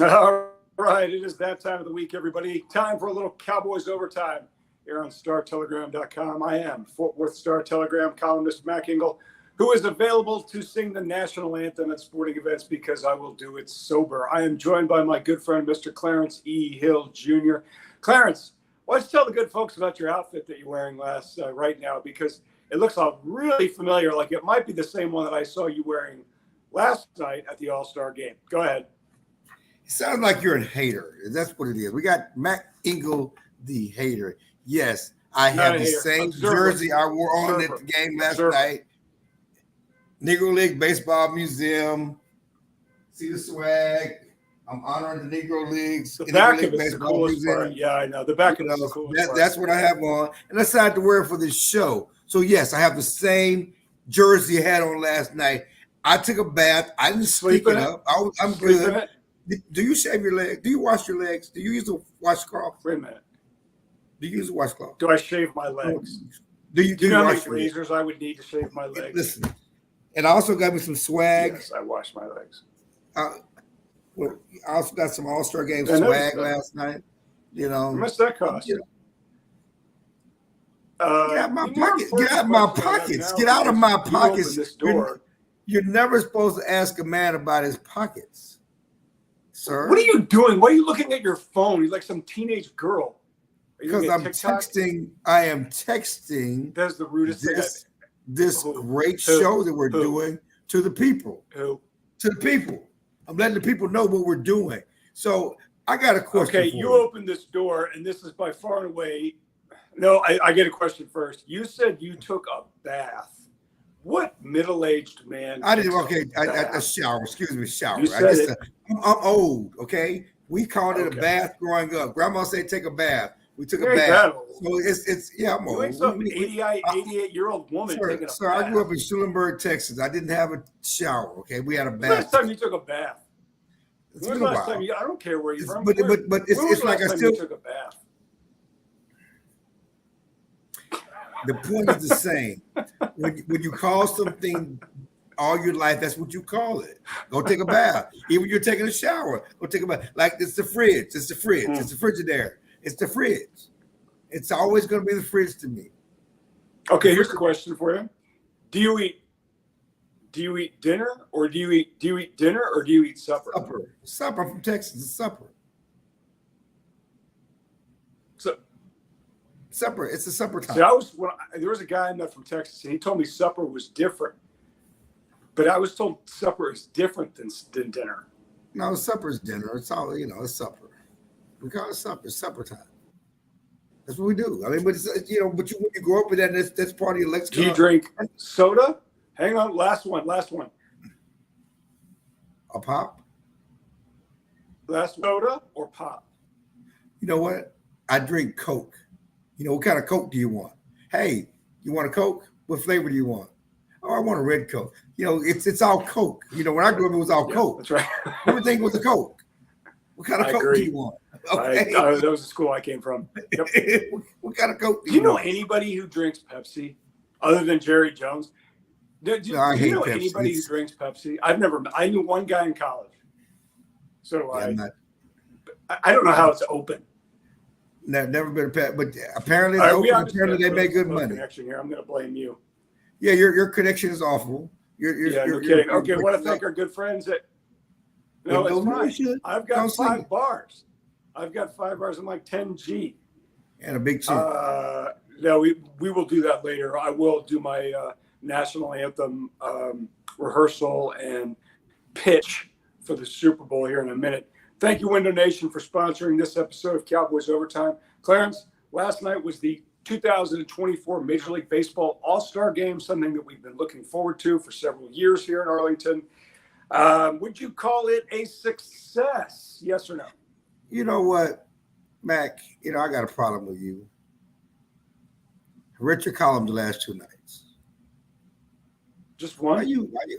All right, it is that time of the week, everybody. Time for a little Cowboys Overtime here on StarTelegram.com. I am Fort Worth Star Telegram columnist Mac Engel, who is available to sing the national anthem at sporting events because I will do it sober. I am joined by my good friend, Mr. Clarence E. Hill Jr. Clarence, why don't you tell the good folks about your outfit that you're wearing right now, because it looks really familiar, like it might be the same one that I saw you wearing last night at the All-Star Game. Go ahead. It sounds like you're a hater. That's what it is. We got Mac Engel, the hater. Yes, I have the same jersey I wore on at the game last night. Negro League Baseball Museum. See the swag. I'm honoring the Negro Leagues. The back of it's the coolest part. Yeah, I know. The back of it's the coolest part. That's what I have on. And I decided to wear it for this show. So, yes, I have the same jersey I had on last night. I took a bath. I didn't sleep it up. I'm good. Do you shave your legs? Do you wash your legs? Do you use a washcloth? Wait a minute. Do you use a washcloth? Do I shave my legs? Do you know how many razors I would need to shave my legs? Listen, and I also got me some swag. Yes, I wash my legs. I also got some All-Star Game swag last night. You know, how much that cost? Get out my pockets. Get out my pockets. Get out of my pockets. This door. You're never supposed to ask a man about his pockets. Sir? What are you doing? Why are you looking at your phone? You're like some teenage girl. Because I'm texting. I am texting. That's the rudest this great show that we're doing to the people. Who? To the people. I'm letting the people know what we're doing. So I got a question. Okay, you opened this door, and this is by far and away. No, I get a question first. You said you took a bath. What middle-aged man? I didn't. Okay, a shower. Excuse me, shower. You said I'm old. Okay, we called it a bath growing up. Grandma said take a bath. We took a bath. So it's I'm old. You ain't some 88-year-old woman taking a bath. Sir, I grew up in Schulenburg, Texas. I didn't have a shower. Okay, we had a bath. Last time you took a bath? It's been a while. I don't care where you're from. But it's like I still took a bath. The point is the same. When you call something all your life, that's what you call it. Go take a bath. Even when you're taking a shower, go take a bath. Like it's the fridge. It's the fridge. It's the Frigidaire. It's the fridge. It's always going to be the fridge to me. Okay, here's the question for you: Do you eat dinner, or do you eat dinner, or do you eat supper? Supper. I'm from Texas. It's supper. Supper. It's a supper time. See, there was a guy I met from Texas, and he told me supper was different. But I was told supper is different than dinner. No, supper is dinner. It's all, it's supper. We call it supper. It's supper time. That's what we do. I mean, but it's, when you grow up with that, that's part of your lexicon. Do you drink soda? Hang on, last one. A pop? Last soda or pop? You know what? I drink Coke. What kind of Coke do you want? Hey, you want a Coke? What flavor do you want? Oh, I want a red Coke. It's all Coke. When I grew up, it was all Coke. That's right. Everything was a Coke. What kind of Coke do you want? Okay. That was the school I came from. Yep. What kind of Coke do you want? Anybody who drinks Pepsi other than Jerry Jones? Do you know Pepsi. Anybody who drinks Pepsi? I knew one guy in college. So do I. I don't know how it's open. Never been a pet, but apparently they make good money. Connection here. I'm going to blame you. Yeah, your connection is awful. You're kidding. Okay, I want to thank our good friends at. No, it's fine. I've got 5 bars. I'm like 10G. And a big chin. No, we will do that later. I will do my national anthem rehearsal and pitch for the Super Bowl here in a minute. Thank you, Window Nation, for sponsoring this episode of Cowboys Overtime. Clarence, last night was the 2024 Major League Baseball All-Star Game, something that we've been looking forward to for several years here in Arlington. Would you call it a success? Yes or no? You know what, Mac? I got a problem with you. I read your column the last 2 nights. Just one?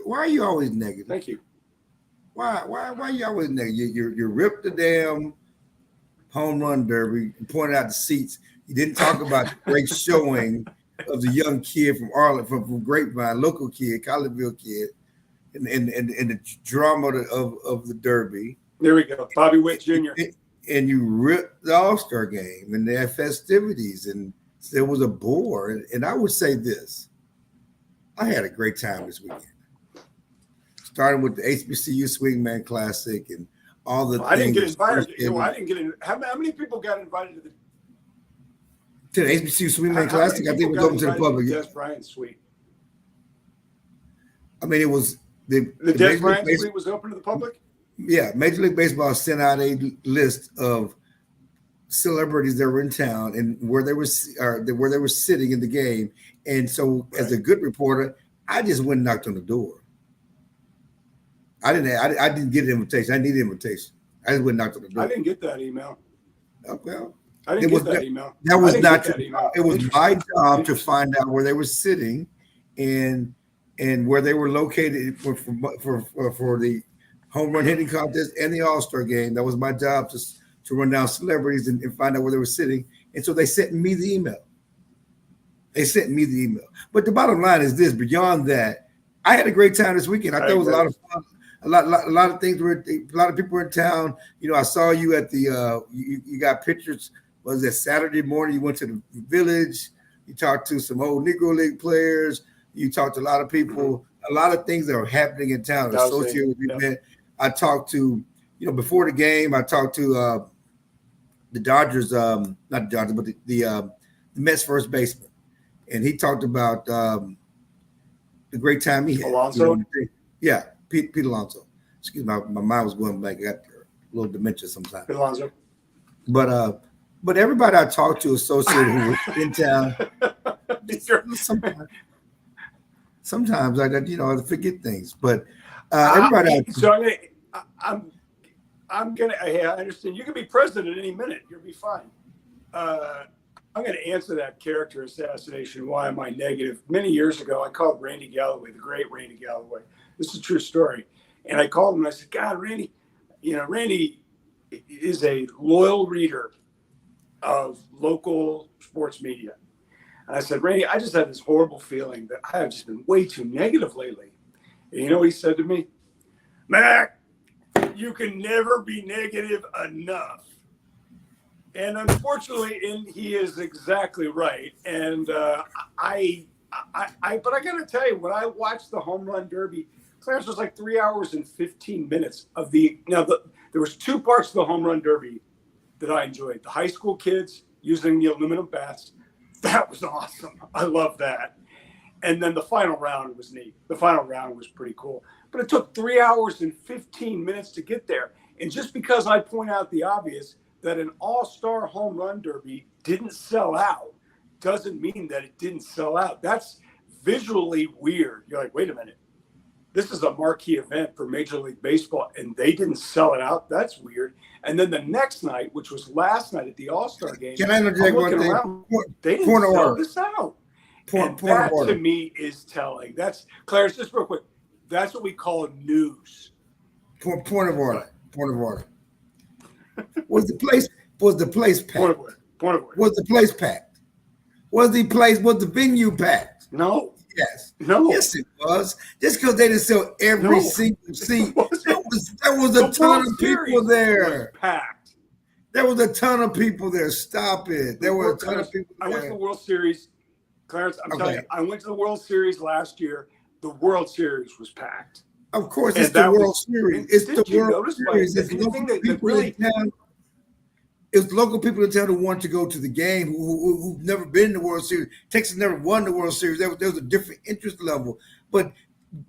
Why are you always negative? Thank you. Why are you always negative? You ripped the damn home run derby and pointed out the seats. You didn't talk about the great showing of the young kid from Arlington, from Grapevine, local kid, Collegeville kid, and the drama of the derby. There we go. Bobby Witt Jr. And you ripped the All-Star Game and they had festivities and there was a board. And I would say this. I had a great time this weekend. Starting with the HBCU Swingman Classic and all the I didn't get invited. I didn't get in. How many people got invited to the HBCU Swingman Classic? I think it was open to the public. Des Bryant Suite. I mean, it was the Des Bryant Suite was open to the public. Yeah, Major League Baseball sent out a list of celebrities that were in town and where they were sitting in the game. And so, as a good reporter, I just went and knocked on the door. I didn't get an invitation. I needed an invitation. I just went and knocked on the door. I didn't get that email. Oh, well, I didn't get that email. That was not your job. It was my job to find out where they were sitting and where they were located for the home run hitting contest and the All-Star Game. That was my job to run down celebrities and find out where they were sitting. And so they sent me the email. But the bottom line is this: beyond that, I had a great time this weekend. I thought it was a lot of fun. A lot of things a lot of people were in town. I saw you at the you got pictures. Was it Saturday morning? You went to the village. You talked to some old Negro League players. You talked to a lot of people. A lot of things that are happening in town associated with the event. I talked to, before the game, I talked to the Dodgers, not the Dodgers, but the Mets first baseman. And he talked about the great time he had. Alonso? Yeah, Pete Alonso. Excuse me, my mind was going blank. I got a little dementia sometimes. Pete Alonso. But everybody I talked to associated who was in town, sometimes I forget things. But everybody. I'm gonna. Hey, I understand. You can be president any minute. You'll be fine. I'm going to answer that character assassination. Why am I negative? Many years ago, I called Randy Galloway, the great Randy Galloway. This is a true story. And I called him and I said, God, Randy, Randy is a loyal reader of local sports media. And I said, Randy, I just had this horrible feeling that I have just been way too negative lately. And you know what he said to me? Mac, you can never be negative enough. And unfortunately, he is exactly right. And but I got to tell you, when I watched the home run derby, Clarence, was like 3 hours and 15 minutes of there was two parts of the home run derby that I enjoyed. The high school kids using the aluminum bats. That was awesome. I love that. And then the final round was neat. The final round was pretty cool. But it took 3 hours and 15 minutes to get there. And just because I point out the obvious, that an all-star home run derby didn't sell out doesn't mean that it didn't sell out. That's visually weird. You're like, wait a minute. This is a marquee event for Major League Baseball, and they didn't sell it out. That's weird. And then the next night, which was last night at the All-Star Game, can I interject one thing? They didn't sell this out. And that, to me, is telling. That's, Clarence, just real quick, that's what we call news. Point of order. Was the place packed? Point of order. Was the place packed? Was the venue packed? No. Yes. No. Yes, it was. Just because they didn't sell every single seat. There was a ton of people there. Packed. There was a ton of people there. Stop it. There were a ton of people there. I went to the World Series. Clarence, I'm telling you, I went to the World Series last year. The World Series was packed. Of course, it's the World Series. It's the World Series. It's local people in town who want to go to the game, who've never been in the World Series. Texas never won the World Series. There was a different interest level. But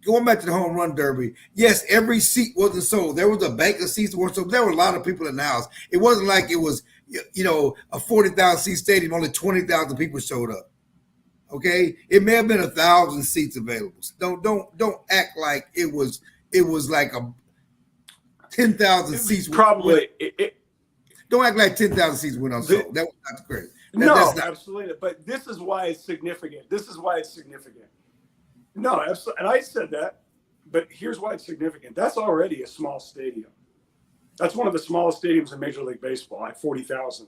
going back to the home run derby, yes, every seat wasn't sold. There was a bank of seats that weren't sold. There were a lot of people in the house. It wasn't like it was, a 40,000 seat stadium. Only 20,000 people showed up. Okay, it may have been 1,000 seats available. Don't act like it was like a 10,000 seats. Probably. Don't act like 10,000 seats went unsold. That was not the crazy. No, absolutely. But this is why it's significant. No, absolutely. And I said that, but here's why it's significant. That's already a small stadium. That's one of the smallest stadiums in Major League Baseball at 40,000.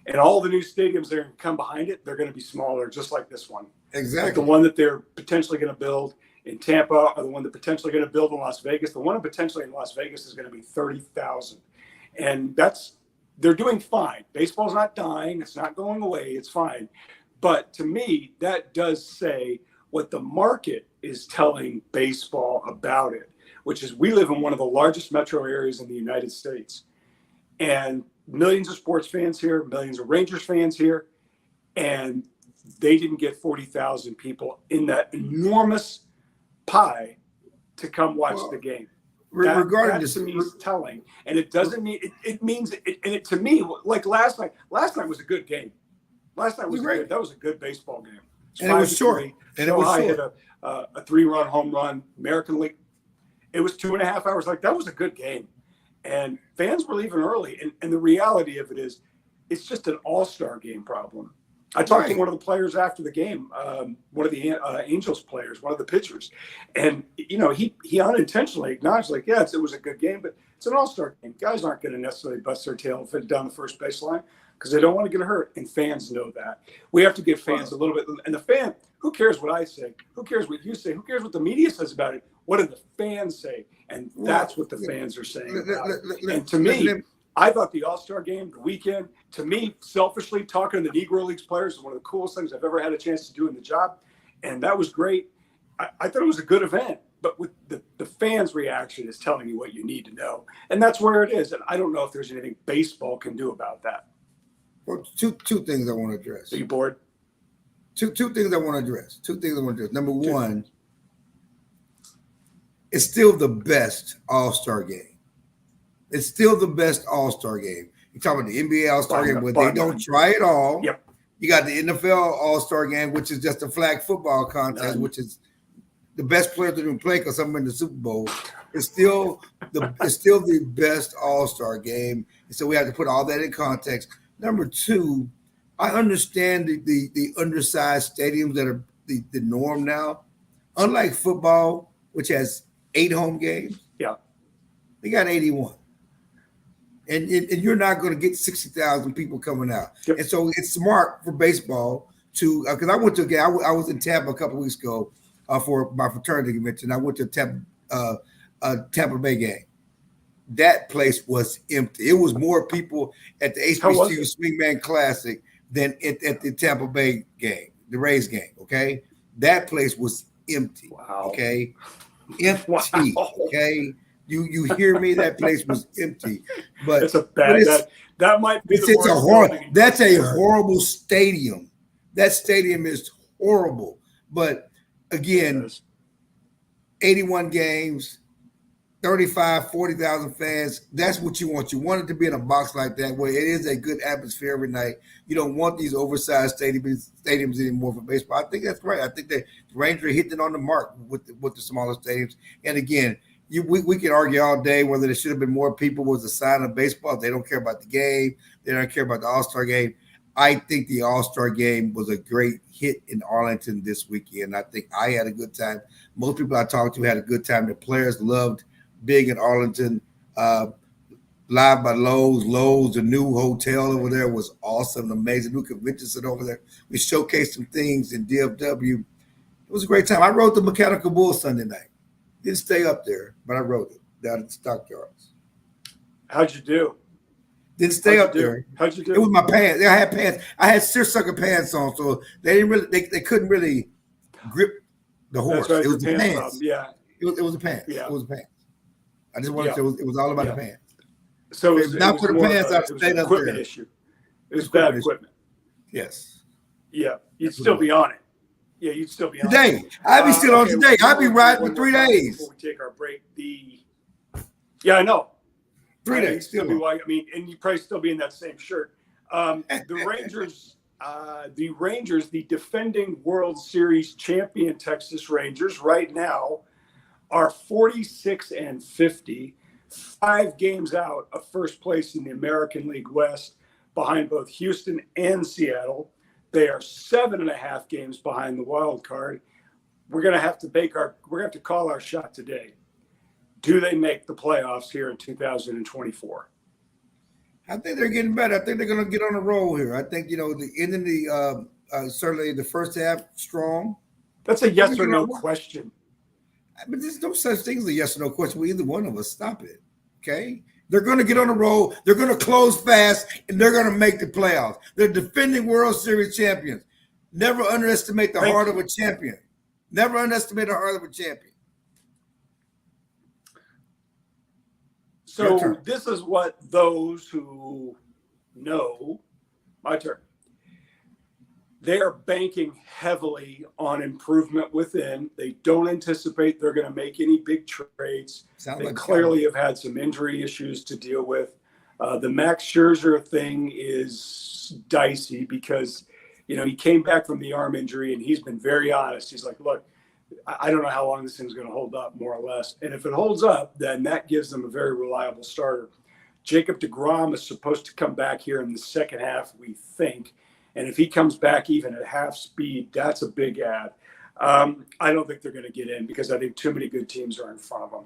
And all the new stadiums that are going to come behind it, they're going to be smaller, just like this one. Exactly. Like the one that they're potentially going to build in Tampa are the one that potentially going to build in Las Vegas. The one potentially in Las Vegas is going to be 30,000. And they're doing fine. Baseball's not dying. It's not going away. It's fine. But to me, that does say what the market is telling baseball about it, which is we live in one of the largest metro areas in the United States. And millions of sports fans here, millions of Rangers fans here. And they didn't get 40,000 people in that enormous pie to come watch the game. That to me is telling, and it doesn't mean it means it. And it to me, like last night was a good game. Last night was great. That was a good baseball game. And it was short. And it was short. Hit a 3-run home run. American League. It was 2.5 hours. Like that was a good game, and fans were leaving early. And the reality of it is, it's just an all-star game problem. I talked to one of the players after the game, one of the Angels players, one of the pitchers, and he unintentionally acknowledged, like, yeah, it was a good game, but it's an all-star game. Guys aren't going to necessarily bust their tail down the first baseline because they don't want to get hurt, and fans know that. We have to give fans a little bit, and the fan, who cares what I say? Who cares what you say? Who cares what the media says about it? What do the fans say? And that's what the fans are saying about it. And to me, I thought the All-Star game, the weekend, to me, selfishly, talking to the Negro Leagues players is one of the coolest things I've ever had a chance to do in the job. And that was great. I thought it was a good event. But with the fans' reaction is telling you what you need to know. And that's where it is. And I don't know if there's anything baseball can do about that. Well, two things I want to address. Are you bored? Two things I want to address. Number one, it's still the best All-Star game. It's still the best All-Star game. You're talking about the NBA All-Star game, but they don't try it all. Yep. You got the NFL All-Star game, which is just a flag football contest, which is the best players that even play because I'm in the Super Bowl. It's still the best All-Star game. And so we have to put all that in context. Number two, I understand the undersized stadiums that are the norm now. Unlike football, which has 8 home games, they got 81. And you're not going to get 60,000 people coming out. Yep. And so it's smart for baseball to because I went to a game. I was in Tampa a couple of weeks ago for my fraternity convention. I went to Tampa Bay game. That place was empty. It was more people at the HBCU Swingman Classic than at the Tampa Bay game, the Rays game. Okay, that place was empty. Wow. Okay, empty. Wow. Okay. You hear me? That place was empty. But it's a bad. That might be. That's a horrible stadium. That stadium is horrible. But again, 81 games, 40,000 fans. That's what you want. You want it to be in a box like that where it is a good atmosphere every night. You don't want these oversized stadiums anymore for baseball. I think that's right. I think that the Rangers are hitting it on the mark with the smaller stadiums. And again, we can argue all day whether there should have been more people was a sign of baseball. They don't care about the game. They don't care about the All-Star game. I think the All-Star game was a great hit in Arlington this weekend. I think I had a good time. Most people I talked to had a good time. The players loved being in Arlington. Live by Lowe's. Lowe's, the new hotel over there was awesome, amazing. New convention center over there. We showcased some things in DFW. It was a great time. I rode the Mechanical Bull Sunday night. Didn't stay up there, but I rode it down at the stockyards. How'd you do? Didn't stay up there. How'd you do? It was my pants. I had pants. I had seersucker pants on, so they didn't really. They couldn't really grip the horse. Right, it was the pants. Yeah. It was the pants. Yeah. It was the pants. I just wanted to say it was all about the pants. So if not for the pants, I'd stayed up there. Issue. It was bad equipment. Yes. Yeah, you'd still be on it. Yeah, you'd still be on today. I'd be still on today. I'd be riding for 3 days. Before we take our break, I know. 3 days. Still be like, and you'd probably still be in that same shirt. The Rangers, the defending World Series champion Texas Rangers, right now are 46-50, 5 games out of first place in the American League West, behind both Houston and Seattle. They are 7.5 games behind the wild card. We're gonna have to call our shot today. Do they make the playoffs here in 2024? I think they're getting better. I think they're going to get on a roll here. I think the end of the certainly the first half strong. That's a yes or no question. But there's no such thing as a yes or no question with either one of us. Stop it. Okay? They're going to get on the roll. They're going to close fast, and they're going to make the playoffs. They're defending World Series champions. Never underestimate the heart of a champion. Never underestimate the heart of a champion. So this is what those who know, my turn, they are banking heavily on improvement within. They don't anticipate they're going to make any big trades. They clearly have had some injury issues to deal with. The Max Scherzer thing is dicey because, he came back from the arm injury and he's been very honest. He's like, look, I don't know how long this thing's going to hold up, more or less. And if it holds up, then that gives them a very reliable starter. Jacob deGrom is supposed to come back here in the second half, we think. And if he comes back even at half speed, that's a big add. I don't think they're going to get in because I think too many good teams are in front of them.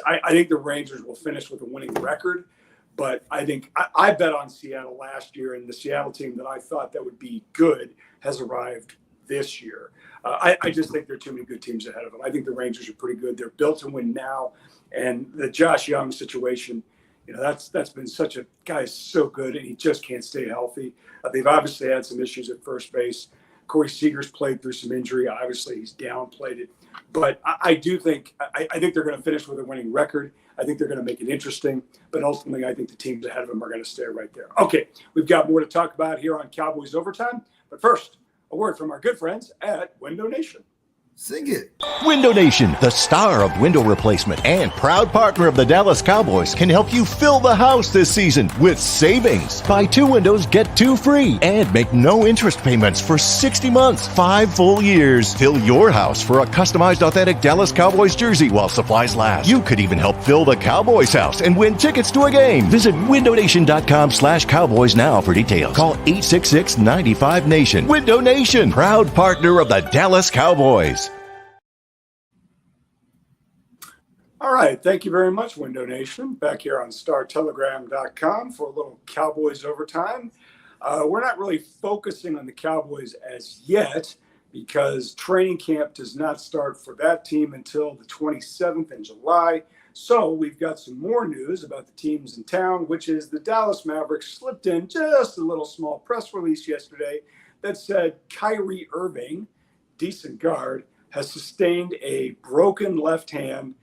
I think the Rangers will finish with a winning record, but I think I bet on Seattle last year, and the Seattle team that I thought that would be good has arrived this year. I just think there are too many good teams ahead of them. I think the Rangers are pretty good. They're built to win now, and the Josh Young situation, that's been such a guy's so good, and he just can't stay healthy. They've obviously had some issues at first base. Corey Seager's played through some injury. Obviously, he's downplayed it. But I do think I think they're going to finish with a winning record. I think they're going to make it interesting. But ultimately, I think the teams ahead of them are going to stay right there. Okay, we've got more to talk about here on Cowboys Overtime. But first, a word from our good friends at Window Nation. Sing it. Window Nation, the star of window replacement and proud partner of the Dallas Cowboys, can help you fill the house this season with savings. Buy 2 windows, get 2 free, and make no interest payments for 60 months, 5 full years. Fill your house for a customized authentic Dallas Cowboys jersey while supplies last. You could even help fill the Cowboys house and win tickets to a game. Visit windownation.com/Cowboys now for details. Call 866-95-NATION. Window Nation, proud partner of the Dallas Cowboys. All right. Thank you very much, Window Nation. Back here on StarTelegram.com for a little Cowboys Overtime. We're not really focusing on the Cowboys as yet because training camp does not start for that team until the 27th in July. So we've got some more news about the teams in town, which is the Dallas Mavericks slipped in just a little small press release yesterday that said Kyrie Irving, decent guard, has sustained a broken left hand,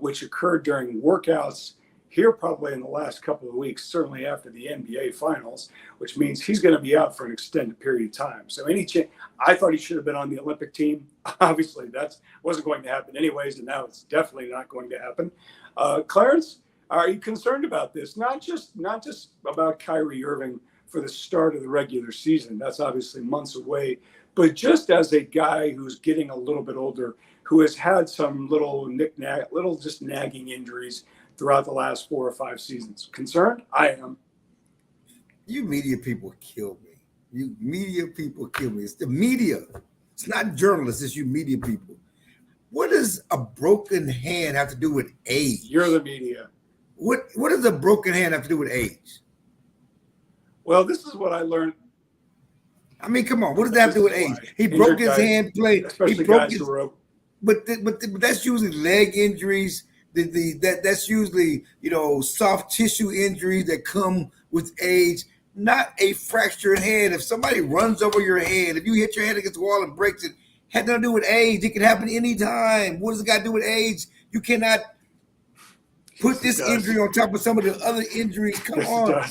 which occurred during workouts here probably in the last couple of weeks, certainly after the NBA Finals, which means he's going to be out for an extended period of time. So I thought he should have been on the Olympic team. Obviously, that wasn't going to happen anyways, and now it's definitely not going to happen. Clarence, are you concerned about this? Not just about Kyrie Irving for the start of the regular season. That's obviously months away. But just as a guy who's getting a little bit older, who has had some little just nagging injuries throughout the last 4 or 5 seasons. Concerned? I am. You media people kill me. You media people kill me. It's the media. It's not journalists. It's you media people. What does a broken hand have to do with age? You're the media. What does a broken hand have to do with age? Well, this is what I learned. I mean, come on. What does that have to do with age? He broke his hand playing. Especially guys who are. But that's usually leg injuries. That's usually soft tissue injuries that come with age, not a fractured hand. If somebody runs over your hand, if you hit your head against the wall and breaks it, had nothing to do with age. It can happen anytime. What does it got to do with age? You cannot put this injury on top of some of the other injuries. Come on.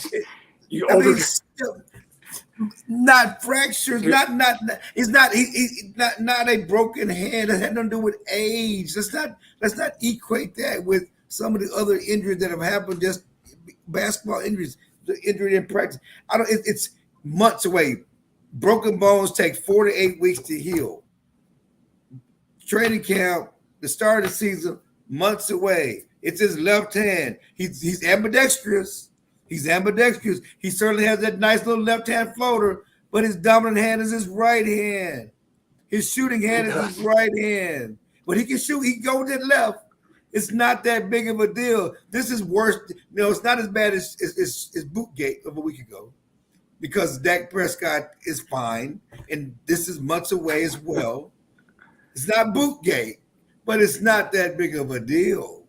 Not fractures, not he's not a broken hand. That had nothing to do with age. Let's not equate that with some of the other injuries that have happened, just basketball injuries, the injury in practice. It's months away. Broken bones take 4 to 8 weeks to heal. Training camp, the start of the season, months away. It's his left hand. He's ambidextrous. He's ambidextrous. He certainly has that nice little left-hand floater, but his dominant hand is his right hand. His shooting hand is his right hand. But he can shoot. He can go with that left. It's not that big of a deal. This is worse. It's not as bad as Bootgate of a week ago because Dak Prescott is fine, and this is months away as well. It's not Bootgate, But it's not that big of a deal.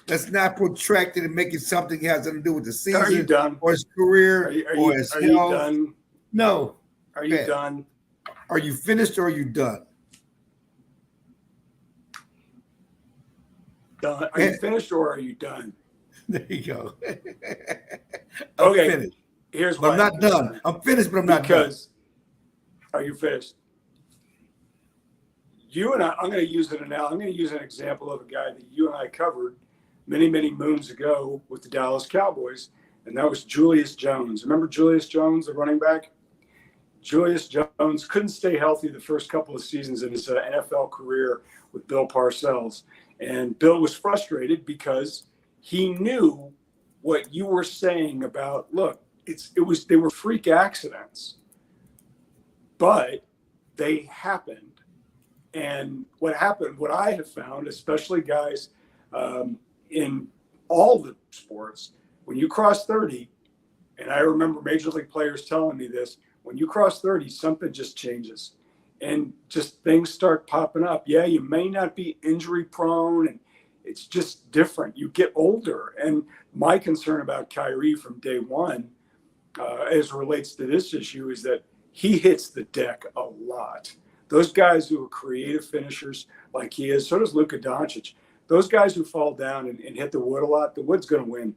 Let's not protract it and make it something that has nothing to do with the season Are you done? or his career or his Are health. you done? No. Are you done? Are you finished or are you done? Done. Are you finished or are you done? There you go. I'm Okay. finished. Here's But why I'm not done. I'm finished, but I'm not done. Are you finished? You and I'm going to use it now. I'm going to use an example of a guy that you and I covered many, many moons ago with the Dallas Cowboys, and that was Julius Jones. Remember Julius Jones, the running back? Julius Jones couldn't stay healthy the first couple of seasons in his NFL career with Bill Parcells. And Bill was frustrated because he knew what you were saying about, look, they were freak accidents, but they happened. And what happened, what I have found, especially guys in all the sports, when you cross 30, and I remember major league players telling me this, when you cross 30, something just changes and just things start popping up. Yeah, you may not be injury prone and it's just different. You get older. And my concern about Kyrie from day one, as it relates to this issue, is that he hits the deck a lot. Those guys who are creative finishers like he is, so does Luka Doncic. Those guys who fall down and hit the wood a lot, the wood's going to win.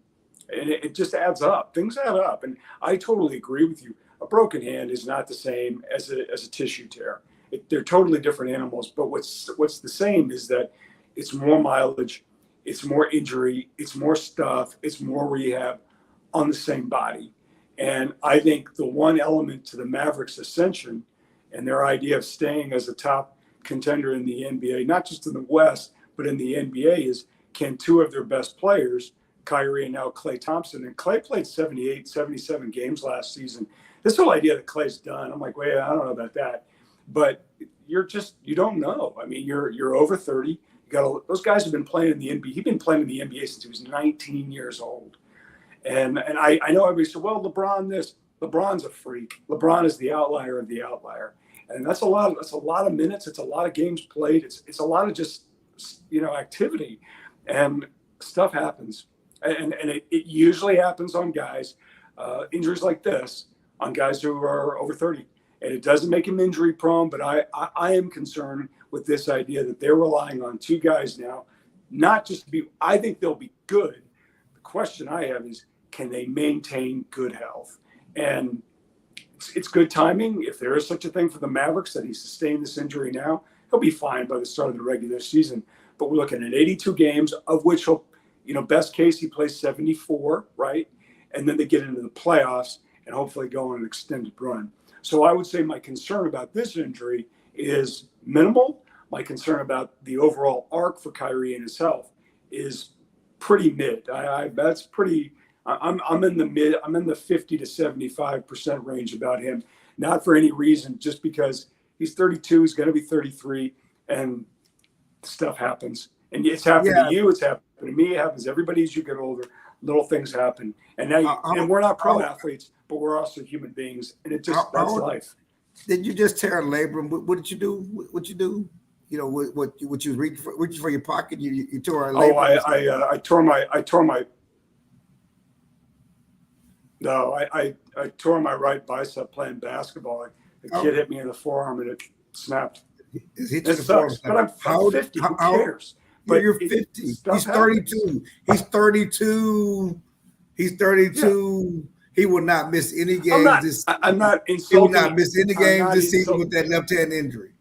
And it just adds up. Things add up. And I totally agree with you. A broken hand is not the same as a tissue tear. They're totally different animals. But what's the same is that it's more mileage, it's more injury, it's more stuff, it's more rehab on the same body. And I think the one element to the Mavericks' ascension and their idea of staying as a top contender in the NBA, not just in the West, but in the NBA, is can two of their best players, Kyrie and now Klay Thompson, and Klay played 78, 77 games last season. This whole idea that Klay's done, I'm like, wait, I don't know about that. But you don't know. I mean, you're over 30. Those guys have been playing in the NBA. He's been playing in the NBA since he was 19 years old. And I know everybody said, well, LeBron's a freak. LeBron is the outlier of the outlier. And that's a lot of minutes. It's a lot of games played. It's a lot of just, activity, and stuff happens. And it usually happens on guys, injuries like this, on guys who are over 30. And it doesn't make him injury prone, but I am concerned with this idea that they're relying on two guys now, not just to be, I think they'll be good. The question I have is, can they maintain good health? And it's good timing. If there is such a thing for the Mavericks that he sustained this injury now, he'll be fine by the start of the regular season. But we're looking at 82 games, of which he'll, best case, he plays 74, right? And then they get into the playoffs and hopefully go on an extended run. So I would say my concern about this injury is minimal. My concern about the overall arc for Kyrie and his health is pretty mid. That's pretty. I'm in the mid. I'm in the 50 to 75% range about him. Not for any reason, just because he's 32. He's going to be 33, and stuff happens. And it's happened to you. It's happened to me. It happens to everybody as you get older. Little things happen, and now and we're not pro athletes, but we're also human beings, and that's life. Did you just tear a labrum? What did you do? What you do? What you reach for your pocket? You tore a labrum. Oh, I tore my. No, I tore my right bicep playing basketball. A kid hit me in the forearm and it snapped. It sucks, but I'm 50. Who cares? But you're 50. He's 32. He's 32. He's 32. Yeah. He will not miss any games. I'm not insulting. He will not miss any games this season with that left hand injury.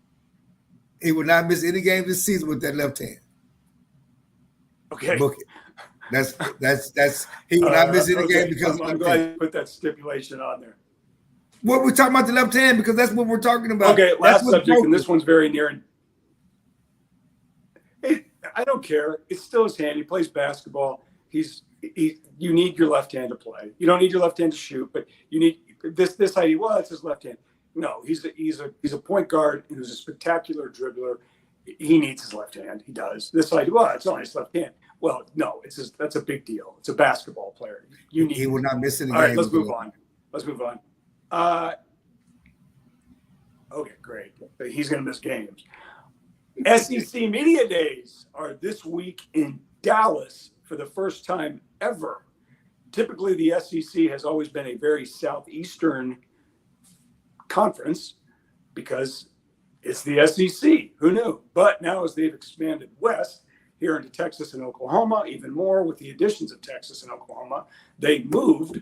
He will not miss any games this season with that left hand. Okay. Book it. That's he will not miss any game because I'm glad you put that stipulation on there. Well, we're talking about the left hand because that's what we're talking about. Okay, last subject, and this one's very near. I don't care. It's still his hand. He plays basketball. You need your left hand to play. You don't need your left hand to shoot, but you need this idea. Well, it's his left hand. No, he's a point guard who's a spectacular dribbler. He needs his left hand. He does. This idea. Well, it's only his left hand. Well, no, that's a big deal. It's a basketball player. He will not miss any game. All right, let's move on. Okay, great. He's going to miss games. SEC Media Days are this week in Dallas for the first time ever. Typically, the SEC has always been a very southeastern conference because it's the SEC. Who knew? But now, as they've expanded west here into Texas and Oklahoma, even more with the additions of Texas and Oklahoma, they moved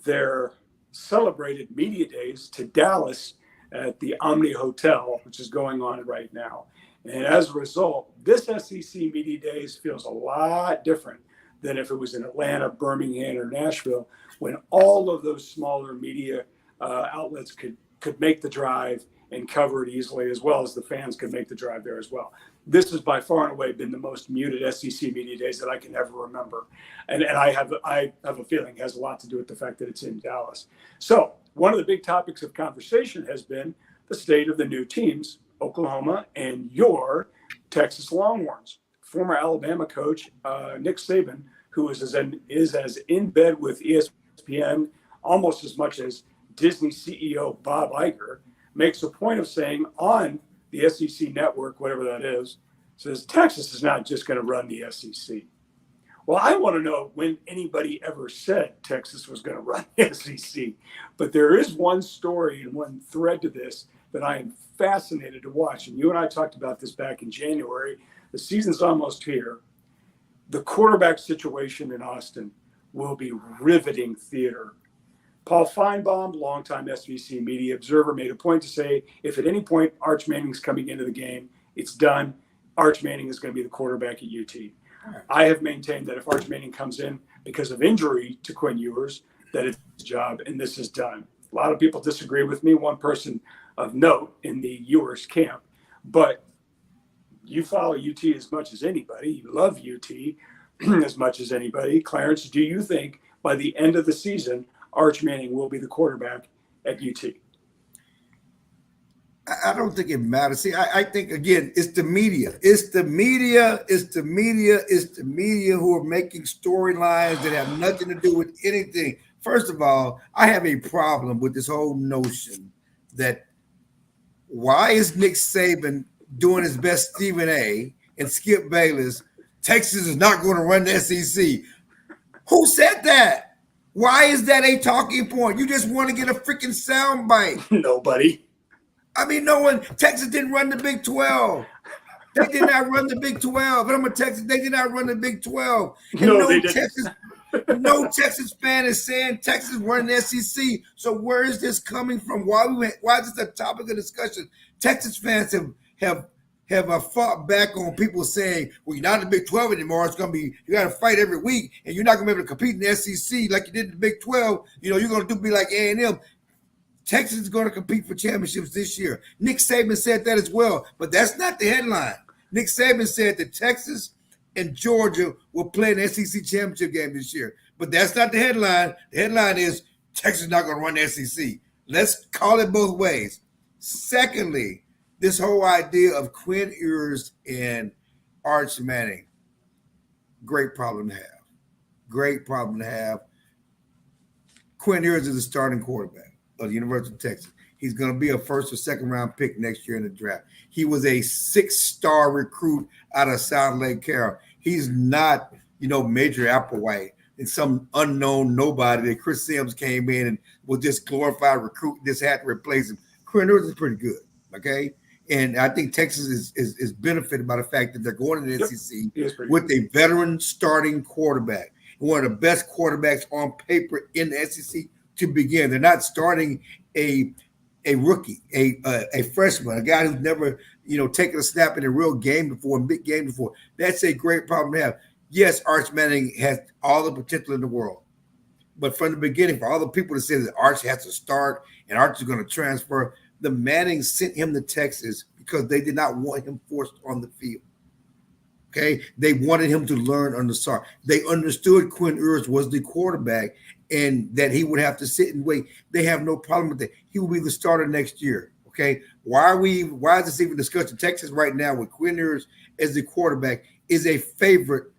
their celebrated media days to Dallas at the Omni Hotel, which is going on right now. And as a result, this SEC Media Days feels a lot different than if it was in Atlanta, Birmingham, or Nashville, when all of those smaller media outlets could make the drive and cover it easily, as well as the fans could make the drive there as well. This has by far and away been the most muted SEC Media Days that I can ever remember. And I have a feeling it has a lot to do with the fact that it's in Dallas. So one of the big topics of conversation has been the state of the new teams, Oklahoma and your Texas Longhorns. Former Alabama coach Nick Saban, who is as in bed with ESPN almost as much as Disney CEO Bob Iger, makes a point of saying on the SEC network, whatever that is, says Texas is not just going to run the SEC. Well, I want to know when anybody ever said Texas was going to run the SEC. But there is one story and one thread to this that I am fascinated to watch. And you and I talked about this back in January. The season's almost here. The quarterback situation in Austin will be riveting theater. Paul Feinbaum, longtime SEC media observer, made a point to say, if at any point Arch Manning's coming into the game, it's done. Arch Manning is going to be the quarterback at UT. I have maintained that if Arch Manning comes in because of injury to Quinn Ewers, that it's his job and this is done. A lot of people disagree with me. One person of note in the Ewers camp, but you follow UT as much as anybody. You love UT as much as anybody. Clarence, do you think by the end of the season, Arch Manning will be the quarterback at UT? I don't think it matters. See, I think, again, it's the media. It's the media who are making storylines that have nothing to do with anything. First of all, I have a problem with this whole notion that why is Nick Saban doing his best Stephen A. and Skip Bayless, Texas is not going to run the SEC. Who said that? Why is that a talking point? You just want to get a freaking soundbite. Nobody. I mean, no one. Texas didn't run the Big 12. They did not run the Big 12. But I'm a Texas. They did not run the Big 12. And no Texas fan is saying Texas running the SEC. So where is this coming from? Why is this a topic of discussion? Texas fans have fought back on people saying, well, you're not in the Big 12 anymore. It's going to be, you got to fight every week, and you're not going to be able to compete in the SEC like you did in the Big 12. You know, you're going to be like A&M. Texas is going to compete for championships this year. Nick Saban said that as well, but that's not the headline. Nick Saban said that Texas and Georgia will play an SEC championship game this year, but that's not the headline. The headline is Texas is not going to run the SEC. Let's call it both ways. Secondly, this whole idea of Quinn Ewers and Arch Manning, great problem to have. Great problem to have. Quinn Ewers is the starting quarterback of the University of Texas. He's going to be a first or second round pick next year in the draft. He was a 6-star recruit out of South Lake Carroll. He's not, Major Applewhite and some unknown nobody that Chris Sims came in and was just glorified recruit, just had to replace him. Quinn Ewers is pretty good, okay? And I think Texas is benefited by the fact that they're going to the SEC with a veteran starting quarterback, one of the best quarterbacks on paper in the SEC to begin. They're not starting a rookie, a freshman, a guy who's never taken a snap in a real game before, a big game before. That's a great problem to have. Yes, Arch Manning has all the potential in the world, but from the beginning, for all the people that say that Arch has to start and Arch is going to transfer, the Mannings sent him to Texas because they did not want him forced on the field. Okay, they wanted him to learn on the start. They understood Quinn Ewers was the quarterback and that he would have to sit and wait. They have no problem with that. He will be the starter next year. Okay, why is this even discussed in Texas right now with Quinn Ewers as the quarterback is a favorite,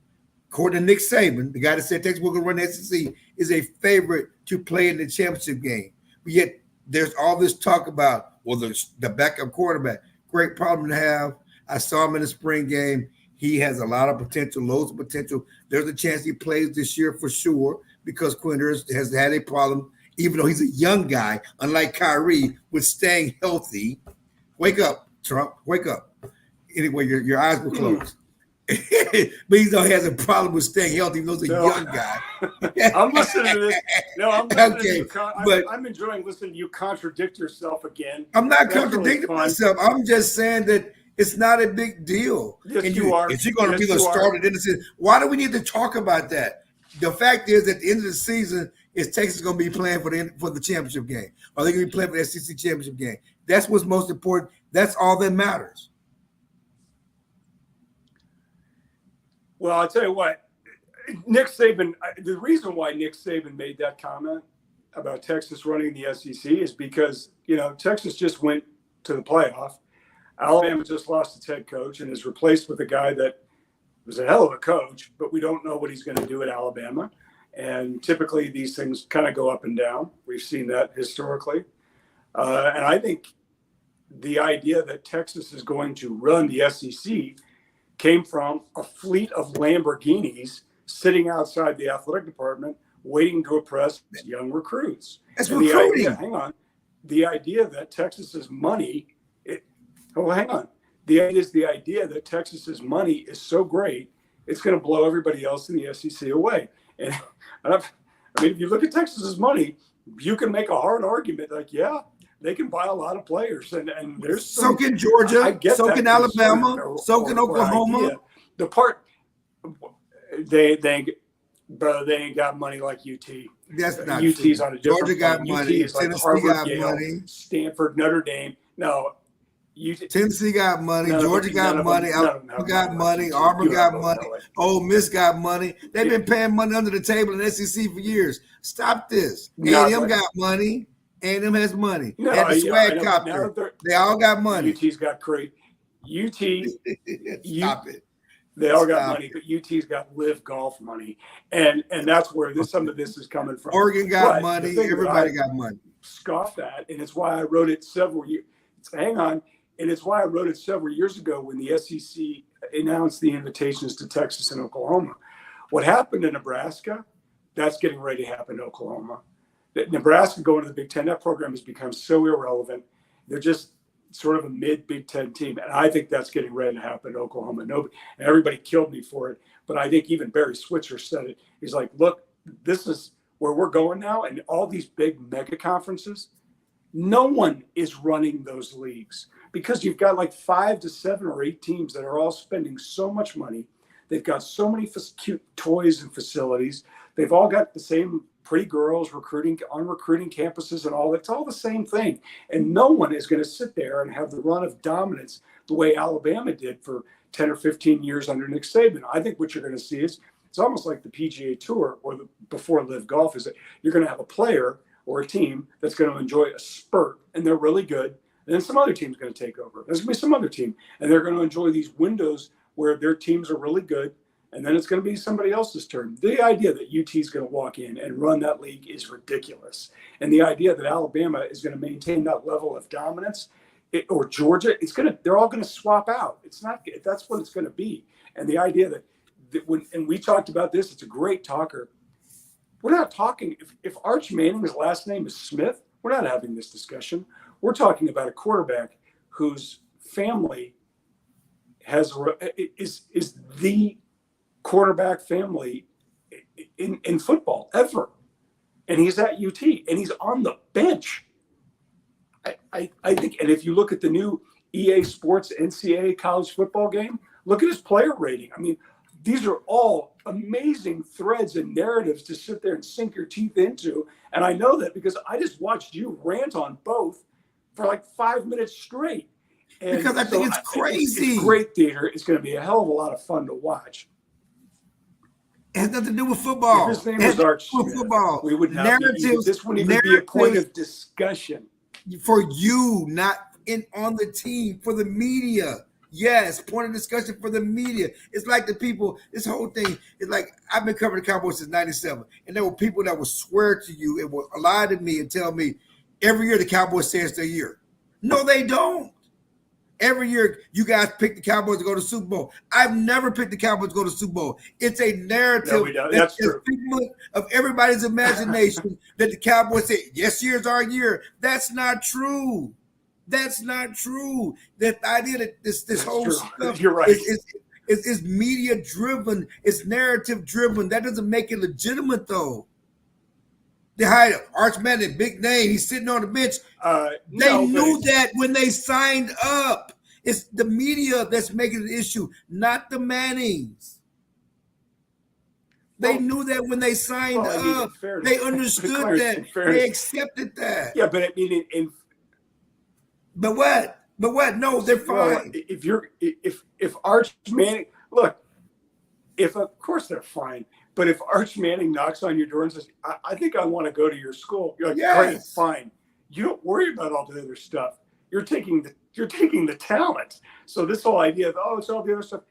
according to Nick Saban, the guy that said Texas was going to run the SEC, is a favorite to play in the championship game. But yet there's all this talk about, well, the backup quarterback. Great problem to have. I saw him in the spring game. He has a lot of potential, loads of potential. There's a chance he plays this year for sure because Quinters has had a problem, even though he's a young guy, unlike Kyrie, with staying healthy. Wake up, Trump. Wake up. Anyway, your eyes were closed. But he has a problem with staying healthy, even though he's a young guy. I'm listening to this. No, I'm listening Okay, to you. I'm enjoying listening to you contradict yourself again. I'm not That's contradicting really myself. I'm just saying that it's not a big deal. Yes, and you are. If you're going to Yes, be the you are. starter in the season, why do we need to talk about that? The fact is, at the end of the season, is Texas going to be playing for the championship game? Are they going to be playing for the SEC championship game? That's what's most important. That's all that matters. Well, I'll tell you what, Nick Saban, the reason why Nick Saban made that comment about Texas running the SEC is because, Texas just went to the playoff. Alabama just lost its head coach and is replaced with a guy that was a hell of a coach, but we don't know what he's going to do at Alabama. And typically these things kind of go up and down. We've seen that historically. And I think the idea that Texas is going to run the SEC came from a fleet of Lamborghinis sitting outside the athletic department waiting to impress young recruits. That's and recruiting. The idea that Texas's money, the idea that Texas's money is so great, it's going to blow everybody else in the SEC away. And if you look at Texas's money, you can make a hard argument like, yeah, they can buy a lot of players, and there's so can Georgia, so can Alabama, so can Oklahoma. The part they ain't got money like UT. That's not UT's true. on a different Georgia got UT money. is like Tennessee Harvard, got Yale, money. Stanford, Notre Dame. No, Tennessee got money. Georgia got money. Alabama got money. Auburn got money. Ole Miss got money. They've been paying money under the table in the SEC for years. Stop this. A&M got money. A&M has money. No, and the swag copter. They all got money. UT's got great. Stop it. They all got money, but UT's got live golf money, and that's where some of this is coming from. Oregon got money. Everybody got money. Scoffed at, and it's why I wrote it several years. Hang on, and it's why I wrote it several years ago when the SEC announced the invitations to Texas and Oklahoma. What happened in Nebraska, that's getting ready to happen to Oklahoma. Nebraska going to the Big Ten, that program has become so irrelevant. They're just sort of a mid-Big Ten team, and I think that's getting ready to happen to Oklahoma. Nobody, and everybody killed me for it, but I think even Barry Switzer said it. He's like, look, this is where we're going now, and all these big mega conferences, no one is running those leagues because you've got like 5 to 7 or 8 teams that are all spending so much money. They've got so many cute toys and facilities. They've all got the same pretty girls recruiting campuses and all. It's all the same thing. And no one is going to sit there and have the run of dominance the way Alabama did for 10 or 15 years under Nick Saban. I think what you're going to see is it's almost like the PGA Tour or before Live Golf is that you're going to have a player or a team that's going to enjoy a spurt and they're really good. And then some other team's going to take over. There's going to be some other team and they're going to enjoy these windows where their teams are really good. And then it's going to be somebody else's turn. The idea that UT is going to walk in and run that league is ridiculous. And the idea that Alabama is going to maintain that level of dominance, or Georgia, they're all going to swap out. It's not. That's what it's going to be. And the idea that and we talked about this, it's a great talker. We're not talking. If Arch Manning's last name is Smith, we're not having this discussion. We're talking about a quarterback whose family is the quarterback family in football ever, and he's at UT and he's on the bench. I think, and if you look at the new EA Sports NCAA college football game, look at his player rating. I mean, these are all amazing threads and narratives to sit there and sink your teeth into. And I know that because I just watched you rant on both for like 5 minutes straight. And because I think it's crazy. It's great theater. It's going to be a hell of a lot of fun to watch. It has nothing to do with football. If his name was Arch Smith, football. We would not this wouldn't even be a point of discussion. For you, not on the team, for the media. Yes, point of discussion for the media. It's like the people, this whole thing is like, I've been covering the Cowboys since 97, and there were people that would swear to you and would lie to me and tell me every year the Cowboys say it's their year. No, they don't. Every year, you guys pick the Cowboys to go to the Super Bowl. I've never picked the Cowboys to go to the Super Bowl. It's a narrative No, we don't. That's true. of everybody's imagination that the Cowboys say, yes, year's our year. That's not true. That's not true. That idea that this whole true. stuff You're right. is media driven. It's narrative driven. That doesn't make it legitimate, though. They hired Arch Manning, big name. He's sitting on the bench. They knew that when they signed up. It's the media that's making the issue, not the Mannings. They knew that when they signed up. They understood that. They accepted that. Yeah, but I mean, But what? But what? No, they're fine. If Arch Manning, look, of course they're fine. But if Arch Manning knocks on your door and says, I think I want to go to your school, you're like, great, fine. You don't worry about all the other stuff. You're taking the talent. So this whole idea of, it's all the other stuff,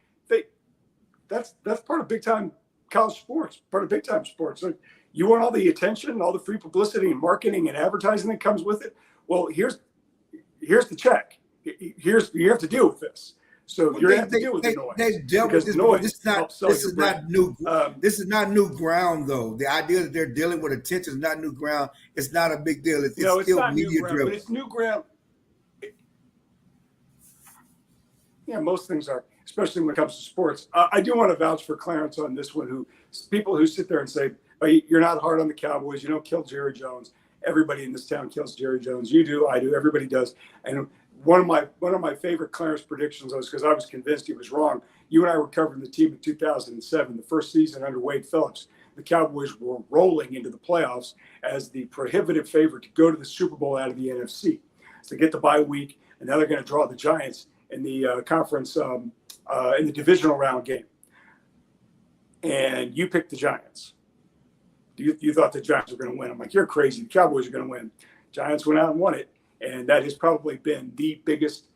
that's part of big time college sports, part of big time sports. So you want all the attention, all the free publicity and marketing and advertising that comes with it. Well, here's the check. You have to deal with this. So you're going to have to deal with the noise. They dealt with this. This is not new. This is not new ground, though. The idea that they're dealing with attention is not new ground. It's not a big deal. It's still media driven. But it's new ground. Yeah, most things are, especially when it comes to sports. I do want to vouch for Clarence on this one. People who sit there and say, "You're not hard on the Cowboys. You don't kill Jerry Jones." Everybody in this town kills Jerry Jones. You do. I do. Everybody does. And one of my favorite Clarence predictions was, because I was convinced he was wrong. You and I were covering the team in 2007, the first season under Wade Phillips. The Cowboys were rolling into the playoffs as the prohibitive favorite to go to the Super Bowl out of the NFC. So they get the bye week, and now they're going to draw the Giants in the conference in the divisional round game. And you picked the Giants. You thought the Giants were going to win. I'm like, you're crazy. The Cowboys are going to win. Giants went out and won it. And that has probably been the biggest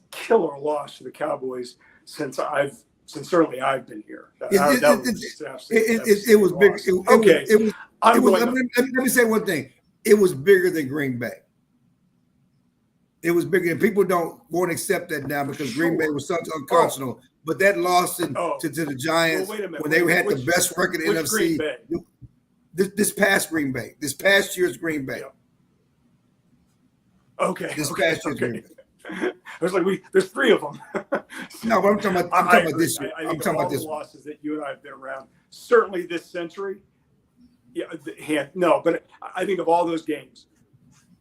killer loss to the Cowboys since certainly I've been here. It was big. Let me say one thing. It was bigger than Green Bay. It was bigger, and people won't accept that now because Green Bay was such unconscionable. But that loss to the Giants when they had the best record in NFC. This past Green Bay, this past year's Green Bay. Yeah. Okay. This past year's Green Bay. I was like, there's three of them. No, but I'm talking about this year. I'm talking about this losses that you and I have been around. Certainly this century. Yeah, no, but I think of all those games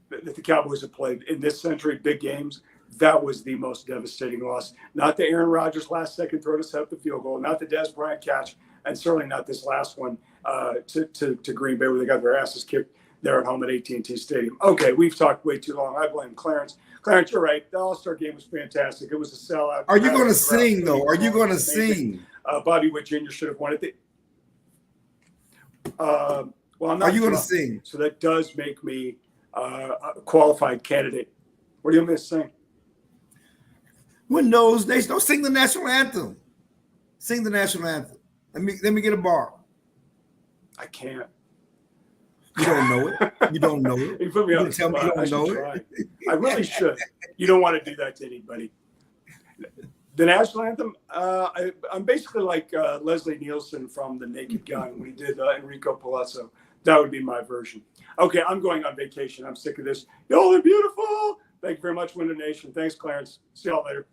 that the Cowboys have played in this century, big games, that was the most devastating loss. Not the Aaron Rodgers last second throw to set up the field goal, not the Dez Bryant catch, and certainly not this last one to Green Bay where they got their asses kicked there at home at AT&T Stadium. Okay, we've talked way too long. I blame Clarence. Clarence, you're right. The All-Star Game was fantastic. It was a sellout. Are you going to sing, though? Are you going to sing? Bobby Witt Jr. should have won it. Well, I'm not. Are you going to sing? So that does make me a qualified candidate. What do you want me to sing? When those days, don't sing the national anthem. Sing the national anthem. Let me get a bar. I can't. You don't know it. You don't know it. You put me on the spot. You don't know it. I really should. You don't want to do that to anybody. The national anthem, I'm basically like Leslie Nielsen from The Naked Gun when he did Enrico Palazzo. That would be my version. Okay, I'm going on vacation. I'm sick of this. Y'all are beautiful. Thank you very much, Winter Nation. Thanks, Clarence. See y'all later.